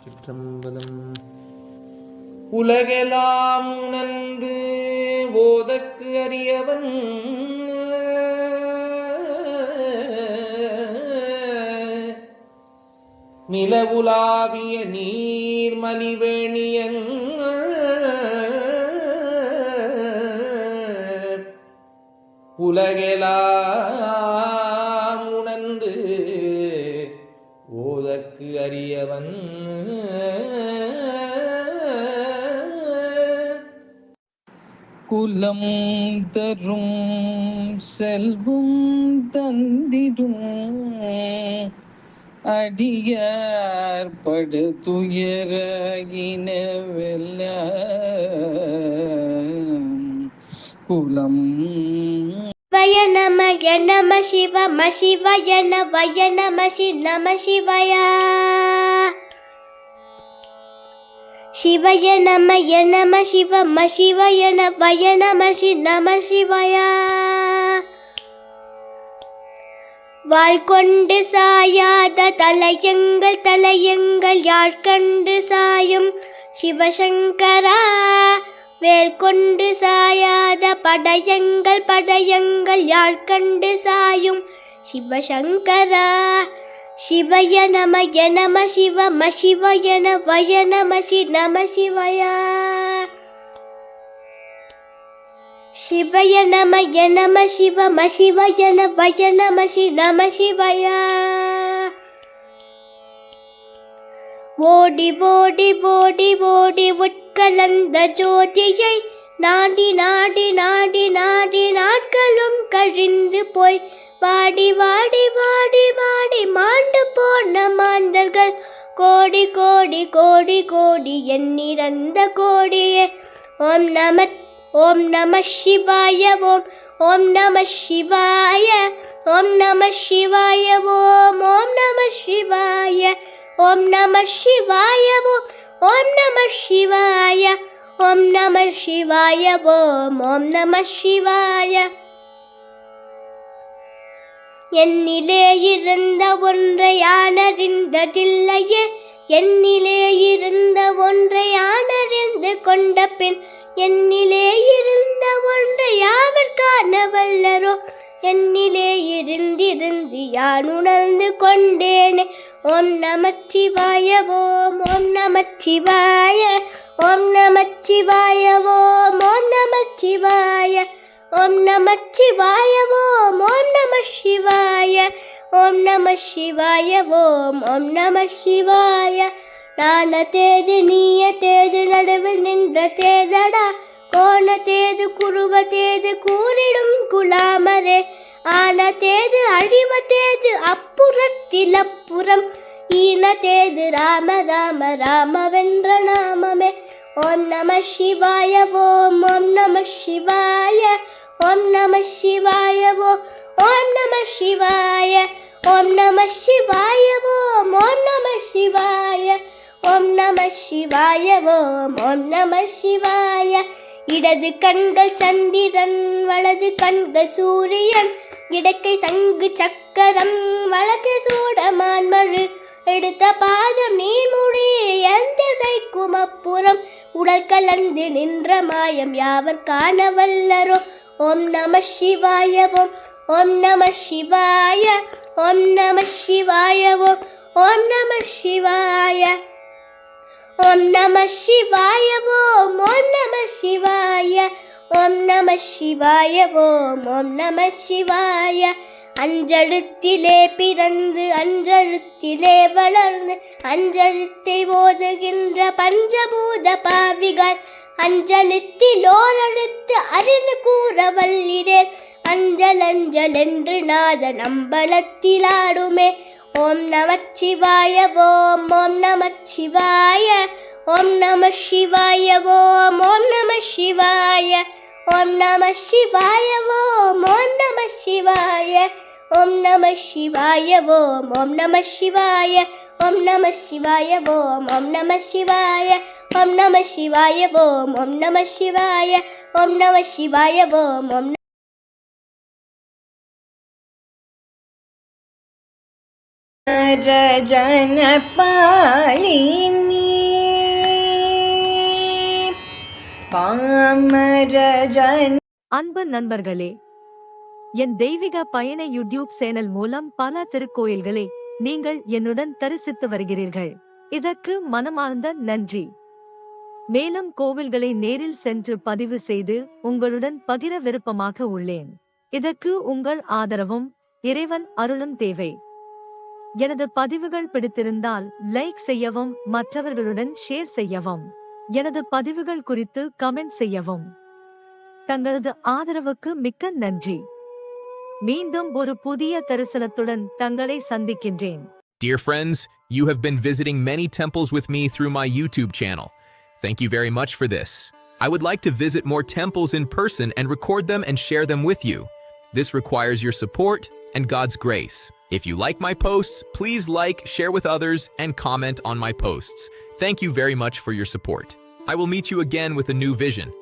சிற்றம்பலம். உலகெல்லாம் உணர்ந்து போதற்கு அறியவன் நிலவுலாவிய நீர்மலிவேணியன் உலகெல்லாம் உணர்ந்து ஓதற்கு அறியவன் குலம் தரும் செல்வம் தந்திடும் அடியார் படு துயர இனவெல்ல குலம் வய நமய நம சிவ சிவய வய நம நம சிவய சிவய நமய நம சிவ சிவய வய நம நம சிவய வாள் கொண்டு சாயாத தலையங்கள் யாழ்கண்டு சாயும் சிவசங்கரா வேல் கொண்டு சாயாத படையங்கள் யாழ்கண்டு சாயும் சிவசங்கரா சிவய நமய நம சிவ சிவய வய நம நம சிவய சிவய நமய நம சிவ சிவய வய நம நம சிவய ஓடி ஓடி ஓடி ஓடி உட்கலந்த ஜோதியை நாடி நாடி நாடி நாடி நாட்களும் கழிந்து போய் வாடி வாடி வாடி வாடி மாண்டு போன மாந்தர்கள் கோடி கோடி கோடி கோடி எண்ணிறந்த கோடியே ஓம் நம சிவாய ஓம் நம சிவாய ஓம் நம சிவாய ஓம் நம சிவாய ஓம் நம சிவாய ஓம் நம சிவாய ஓம் நம சிவாய ஓம் நம சிவாய என்னிலே இருந்த ஒன்றை யானறிந்ததில்லையே என்னிலே இருந்த ஒன்றை யானறிந்து கொண்ட பின் என்னிலே இருந்த ஒன்றை யாவர் காண வல்லரோ என்னிலே இருந்திருந்து யான் உணர்ந்து கொண்டேனே ஓம் நமச்சிவாய ஓம் நமச்சிவாய ஓம் நமச்சிவாய ஓம் நமச்சிவாய ஓம் நமச்சிவாய ஓம் நமசிவாய ஓம் நம சிவாய ஓம் நம சிவாய நான தேது நீய தேது நடுவில் நின்ற தேதடா கோண தேது குருவ தேது கூறிடும் குலாமரே ஆன தேது அழிவ தேது அப்புறத்தில் அப்புறம் ஈன தேது ராம ராம ராமவென்ற நாமமே ஓம் நம சிவாய ஓம் நம சிவாய ஓம் நம சிவாய ஓம் நம சிவாய ஓம் நம சிவாய ஓம் நம சிவாய ஓம் நம சிவாய ஓம் நம சிவாய இடது கண்கள் சந்திரன் வலது கண்கள் சூரியன் இடக்கை சங்கு சக்கரம் வலது சூடமான்மழு எடுத்த பாதம் நீர்மொழி எந்த சைக்கும் அப்புறம் உடல் கலந்து நின்ற மாயம் யாவர் காண வல்லரோ ஓம் நம சிவாய ஓம் நம சிவாய ஓம் நம சிவாய ஓம் நம சிவாய ஓம் நம சிவாய ஓம் நம சிவாய ஓம் நம சிவாய ஓம் நம சிவாய அஞ்செழுத்திலே பிறந்து அஞ்செழுத்திலே வளர்ந்து அஞ்செழுத்தை ஓதுகின்ற பஞ்சபூத பாவிகள் அஞ்செழுத்தில் ஓரெழுத்து அறிந்து கூற வல்லிரேன் அஞ்சல் அஞ்சல் என்று நாத நம்பலத்திலாடுமே ஓம் நமச்சிவாய ஓம் நமச்சிவாய ஓம் நம சிவாய ஓம் நம சிவாய ஓம் நம சிவாய ஓம் நம சிவாய ஓம் நம சிவாய ஓம் நம சிவாய ஓம் நம சிவாய ஓம் நம சிவாய ஓம் நம சிவாய ஓம் நம சிவாய ஓம் நம சிவாய ஓம் ரஜன பாலினி பாமரஜன். அன்பு நண்பர்களே, என் தெய்வீக பயண யூடியூப் சேனல் மூலம் பல திருக்கோயில்களை நீங்கள் என்னுடன் தரிசித்து வருகிறீர்கள். இதற்கு மனமார்ந்த நன்றி. மேலும் கோவில்களை நேரில் சென்று பதிவு செய்து உங்களுடன் பகிர விருப்பமாக உள்ளேன். இதற்கு உங்கள் ஆதரவும் இறைவன் அருளும் தேவை. எனது பதிவுகள் பிடித்திருந்தால் லைக் செய்யவும், மற்றவர்களுடன் ஷேர் செய்யவும், எனது பதிவுகள் குறித்து கமெண்ட் செய்யவும். தங்களது ஆதரவுக்கு மிக்க நன்றி. மீண்டும் ஒரு புதிய தரிசனத்துடன் தங்களை சந்திக்கின்றேன். Dear friends, you have been visiting many temples with me through my YouTube channel. Thank you very much for this. I would like to visit more temples in person and record them and share them with you. This requires your support and God's grace. If you like my posts, please like, share with others, and comment on my posts. Thank you very much for your support. I will meet you again with a new vision.